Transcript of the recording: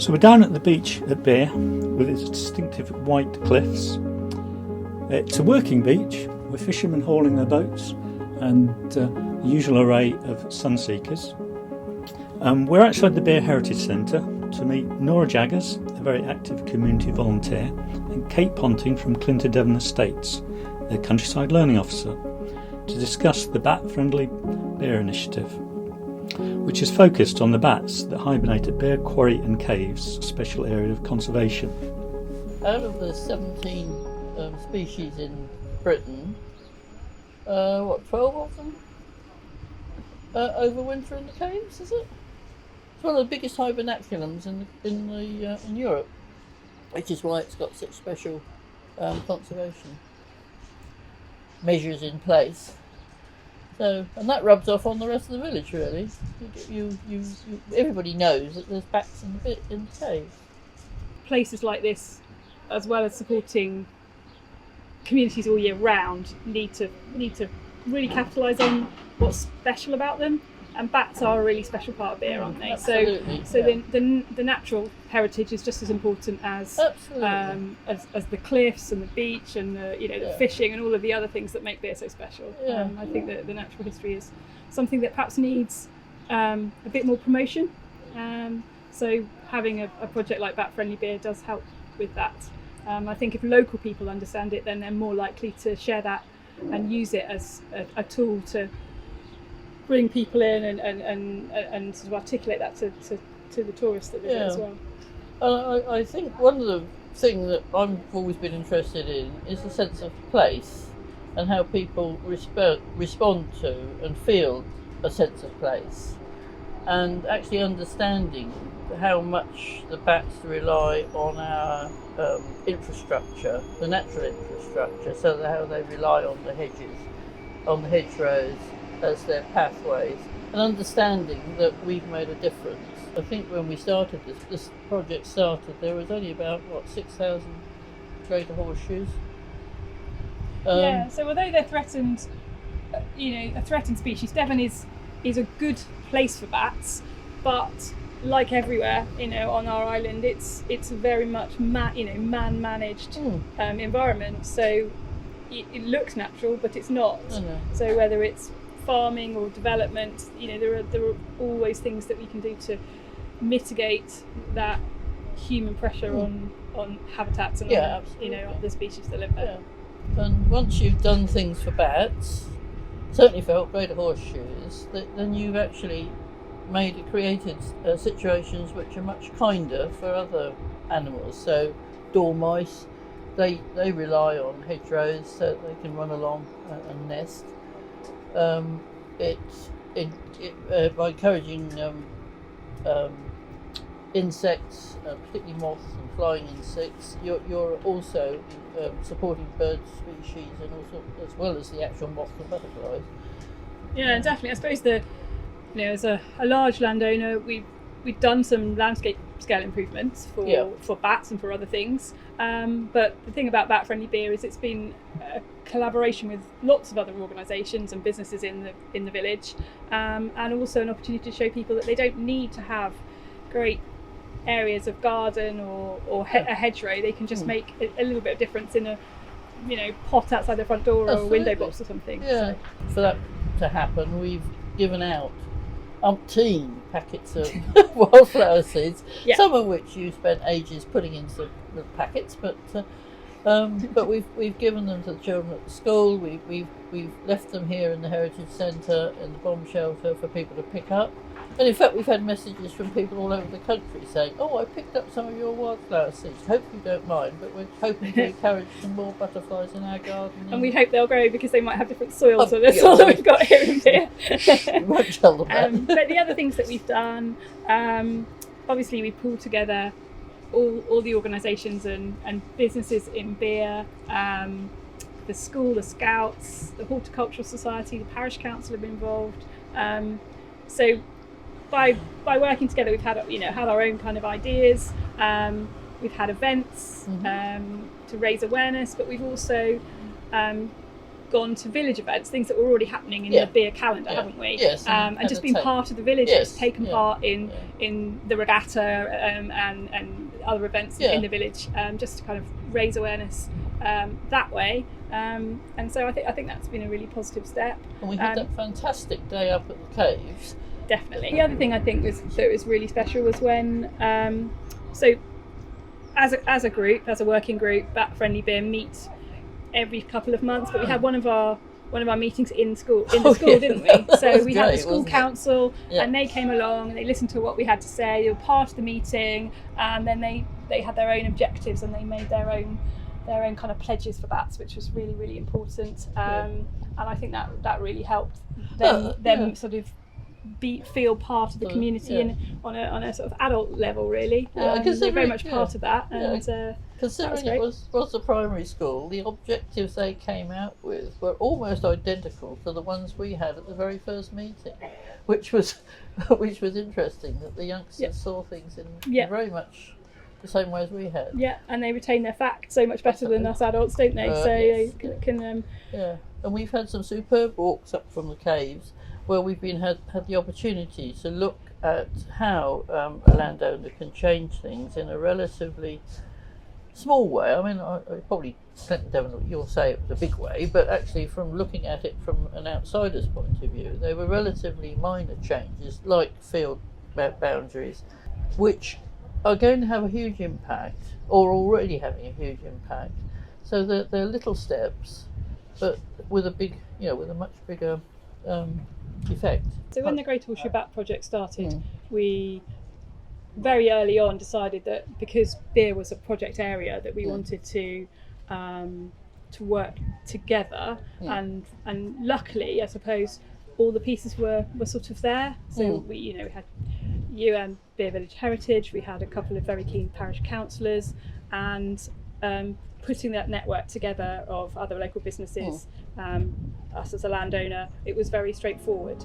So we're down at the beach at Beer with its distinctive white cliffs. It's a working beach with fishermen hauling their boats and the usual array of sunseekers. We're outside the Beer Heritage Centre to meet Norah Jaggers, a very active community volunteer, and Kate Ponting from Devon Estates, the Countryside Learning Officer, to discuss the Bat-Friendly Beer Initiative, which is focused on the bats that hibernate at Beer Quarry and Caves, a special area of conservation. Out of the 17 species in Britain, 12 of them overwinter in the caves, is it? It's one of the biggest hibernaculums in Europe, which is why it's got such special conservation measures in place. So, and that rubs off on the rest of the village, really. Everybody knows that there's bats in the cave. Places like this, as well as supporting communities all year round, need to really capitalise on what's special about them. And bats are a really special part of Beer, aren't they? Absolutely, so the natural heritage is just as important as the cliffs and the beach and the fishing and all of the other things that make Beer so special. Yeah. I think that the natural history is something that perhaps needs a bit more promotion. So having a project like Bat-Friendly Beer does help with that. I think if local people understand it, then they're more likely to share that and use it as a tool to bring people in and sort of articulate that to the tourists that visit as well. I think one of the things that I've always been interested in is the sense of place and how people respond to and feel a sense of place, and actually understanding how much the bats rely on our infrastructure, the natural infrastructure, so that how they rely on the hedges, on the hedgerows as their pathways, and understanding that we've made a difference. I think when we started this project started, there was only about 6,000 greater horseshoes. So although they're threatened, a threatened species, Devon is a good place for bats, but like everywhere, on our island, it's very much man-managed environment. So it looks natural, but it's not. So whether it's farming or development, there are always things that we can do to mitigate that human pressure on habitats and on the species that live there. Yeah. And once you've done things for bats, certainly for greater horseshoes, then you've actually created situations which are much kinder for other animals. So dormice, they rely on hedgerows so that they can run along and nest. By encouraging insects, particularly moths and flying insects, you're also supporting bird species and also as well as the actual moths and butterflies. Yeah, definitely. I suppose as a large landowner, we've done some landscape scale improvements for bats and for other things. But the thing about Bat-Friendly Beer is it's been a collaboration with lots of other organisations and businesses in the village, and also an opportunity to show people that they don't need to have great areas of garden or a hedgerow. They can just make a little bit of difference in a pot outside their front door or a window box or something. Yeah. So. For that to happen, we've given out umpteen packets of wildflower seeds, some of which you spent ages putting into the packets, but we've given them to the children at the school. We've left them here in the Heritage Centre in the bomb shelter for people to pick up. And in fact, we've had messages from people all over the country saying, "Oh, I picked up some of your wildflower seeds. Hope you don't mind, but we're hoping to encourage some more butterflies in our garden." And we hope they'll grow because they might have different soil to the soil that we've got here in Beer. We won't tell them that. But the other things that we've done, obviously we pulled together all the organisations and businesses in Beer, the school, the Scouts, the Horticultural Society, the Parish Council have been involved. So by working together, we've had our own kind of ideas. We've had events to raise awareness, but we've also gone to village events, things that were already happening in the beer calendar, haven't we? Yes, and just been part of the village, taken part in the regatta and other events in the village, just to kind of raise awareness that way. And so I think that's been a really positive step. And we had that fantastic day up at the caves. Definitely. The other thing I think was really special was when so as a group, as a working group, Bat Friendly Beer meet every couple of months, but we had one of our meetings in the school, didn't we? So we had the school council, and they came along and they listened to what we had to say. They were part of the meeting, and then they had their own objectives and they made their own kind of pledges for bats, which was really, really important. And I think that really helped them sort of feel part of the community and on a sort of adult level, really. Because they're very much part of that. And considering it was the primary school, the objectives they came out with were almost identical to the ones we had at the very first meeting, which was interesting, that the youngsters saw things in very much the same way as we had. Yeah, and they retain their facts so much better than us adults, don't they? So they can and we've had some superb walks up from the caves where we've had the opportunity to look at how a landowner can change things in a relatively small way. I mean, I probably, Devon, you'll say it was a big way, but actually from looking at it from an outsider's point of view, they were relatively minor changes, like field boundaries, which are going to have a huge impact, or already having a huge impact. So they're little steps, but with a much bigger effect. So when the Great Horseshoe Bat project started, we very early on decided that because beer was a project area, that we wanted to work together, and luckily, I suppose, all the pieces were sort of there. So we had you and Beer Village Heritage, we had a couple of very keen parish councillors, and putting that network together of other local businesses, us as a landowner, it was very straightforward.